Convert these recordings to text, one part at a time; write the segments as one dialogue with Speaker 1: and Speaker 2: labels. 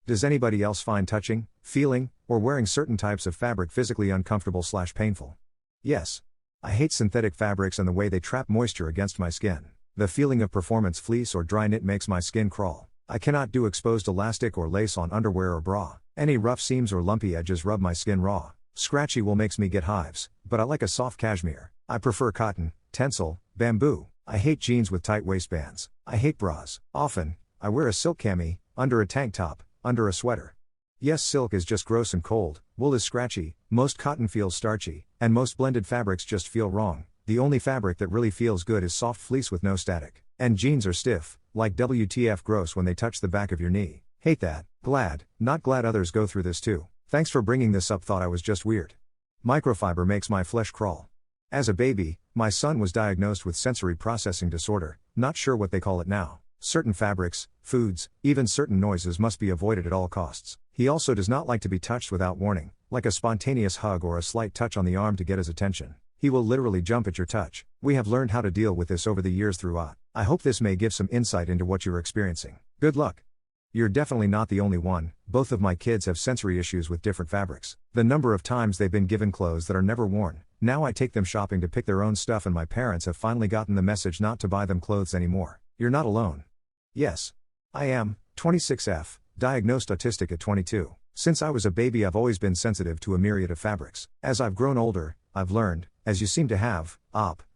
Speaker 1: Does anybody else find touching, feeling, or wearing certain types of fabric physically uncomfortable/painful? Yes. I hate synthetic fabrics and the way they trap moisture against my skin. The feeling of performance fleece or dry knit makes my skin crawl. I cannot do exposed elastic or lace on underwear or bra. Any rough seams or lumpy edges rub my skin raw. Scratchy wool makes me get hives, but I like a soft cashmere. I prefer cotton, tencel, bamboo. I hate jeans with tight waistbands. I hate bras. Often, I wear a silk cami, under a tank top, under a sweater. Yes, silk is just gross and cold, wool is scratchy, most cotton feels starchy, and most blended fabrics just feel wrong. The only fabric that really feels good is soft fleece with no static. And jeans are stiff, like WTF gross when they touch the back of your knee. Hate that. Glad, not glad others go through this too. Thanks for bringing this up, thought I was just weird. Microfiber makes my flesh crawl. As a baby, my son was diagnosed with sensory processing disorder, not sure what they call it now. Certain fabrics, foods, even certain noises must be avoided at all costs. He also does not like to be touched without warning, like a spontaneous hug or a slight touch on the arm to get his attention. He will literally jump at your touch. We have learned how to deal with this over the years through AUT. I hope this may give some insight into what you're experiencing. Good luck. You're definitely not the only one. Both of my kids have sensory issues with different fabrics. The number of times they've been given clothes that are never worn. Now I take them shopping to pick their own stuff, and my parents have finally gotten the message not to buy them clothes anymore. You're not alone. Yes. I am, 26F, diagnosed autistic at 22. Since I was a baby I've always been sensitive to a myriad of fabrics. As I've grown older, I've learned, as you seem to have,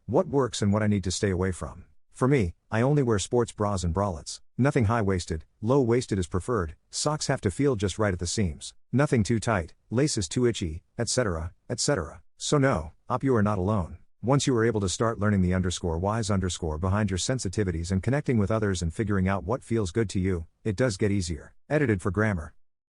Speaker 1: what works and what I need to stay away from. For me, I only wear sports bras and bralettes. Nothing high-waisted, low-waisted is preferred, socks have to feel just right at the seams. Nothing too tight, lace is too itchy, etc., etc. So no, you are not alone. Once you are able to start learning the _whys behind your sensitivities and connecting with others and figuring out what feels good to you, it does get easier. Edited for grammar.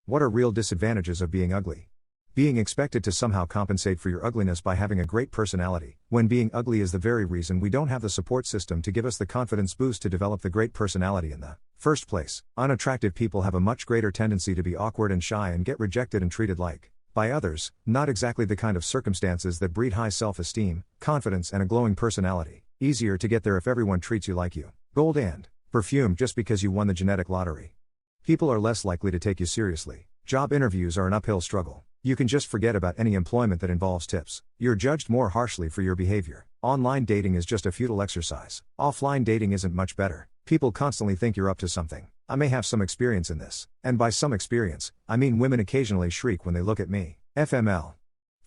Speaker 1: What are real disadvantages of being ugly? Being expected to somehow compensate for your ugliness by having a great personality, when being ugly is the very reason we don't have the support system to give us the confidence boost to develop the great personality in the first place. Unattractive people have a much greater tendency to be awkward and shy and get rejected and treated like, by others, not exactly the kind of circumstances that breed high self-esteem, confidence and a glowing personality. Easier to get there if everyone treats you like you. Gold and perfume just because you won the genetic lottery. People are less likely to take you seriously. Job interviews are an uphill struggle. You can just forget about any employment that involves tips. You're judged more harshly for your behavior. Online dating is just a futile exercise. Offline dating isn't much better. People constantly think you're up to something. I may have some experience in this. And by some experience, I mean women occasionally shriek when they look at me. FML.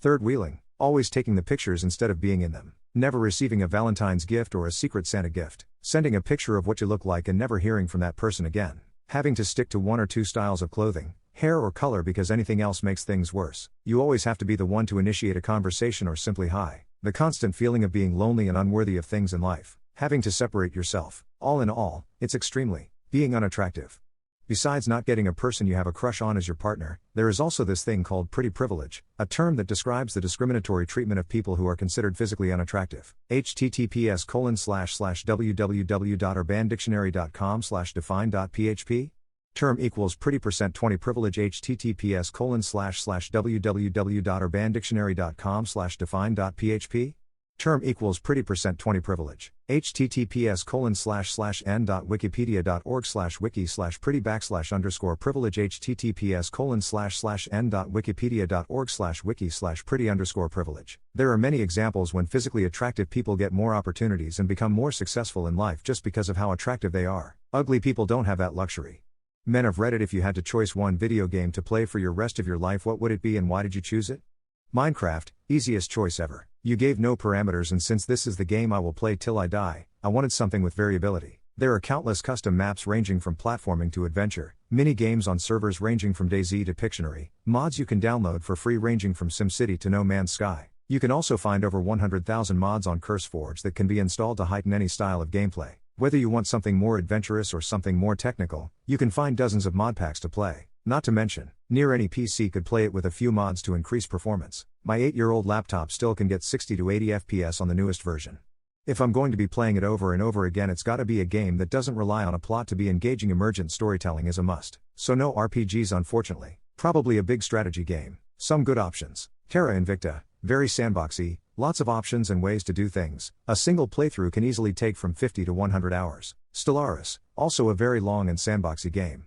Speaker 1: Third wheeling. Always taking the pictures instead of being in them. Never receiving a Valentine's gift or a Secret Santa gift. Sending a picture of what you look like and never hearing from that person again. Having to stick to one or two styles of clothing, hair or color because anything else makes things worse. You always have to be the one to initiate a conversation or simply hi. The constant feeling of being lonely and unworthy of things in life. Having to separate yourself. All in all, it's extremely being unattractive. Besides not getting a person you have a crush on as your partner, there is also this thing called pretty privilege, a term that describes the discriminatory treatment of people who are considered physically unattractive. https://www.urbandictionary.com/define.php Term equals pretty %20 privilege https://www.urbandictionary.com/define.php Term equals pretty %20 privilege https://n.wikipedia.org/wiki/pretty_privilege https://n.wikipedia.org/wiki/pretty_privilege. There are many examples when physically attractive people get more opportunities and become more successful in life just because of how attractive they are. Ugly people don't have that luxury. Men of Reddit, if you had to choose one video game to play for your rest of your life, what would it be and why did you choose it? Minecraft, easiest choice ever. You gave no parameters, and since this is the game I will play till I die, I wanted something with variability. There are countless custom maps ranging from platforming to adventure, mini games on servers ranging from DayZ to Pictionary, mods you can download for free ranging from SimCity to No Man's Sky. You can also find over 100,000 mods on CurseForge that can be installed to heighten any style of gameplay. Whether you want something more adventurous or something more technical, you can find dozens of mod packs to play. Not to mention, near any PC could play it with a few mods to increase performance. My 8-year-old laptop still can get 60 to 80 FPS on the newest version. If I'm going to be playing it over and over again, it's gotta be a game that doesn't rely on a plot to be engaging. Emergent storytelling is a must. So no RPGs, unfortunately. Probably a big strategy game. Some good options. Terra Invicta, very sandboxy, lots of options and ways to do things. A single playthrough can easily take from 50 to 100 hours. Stellaris, also a very long and sandboxy game.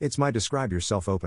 Speaker 1: It's my describe yourself open.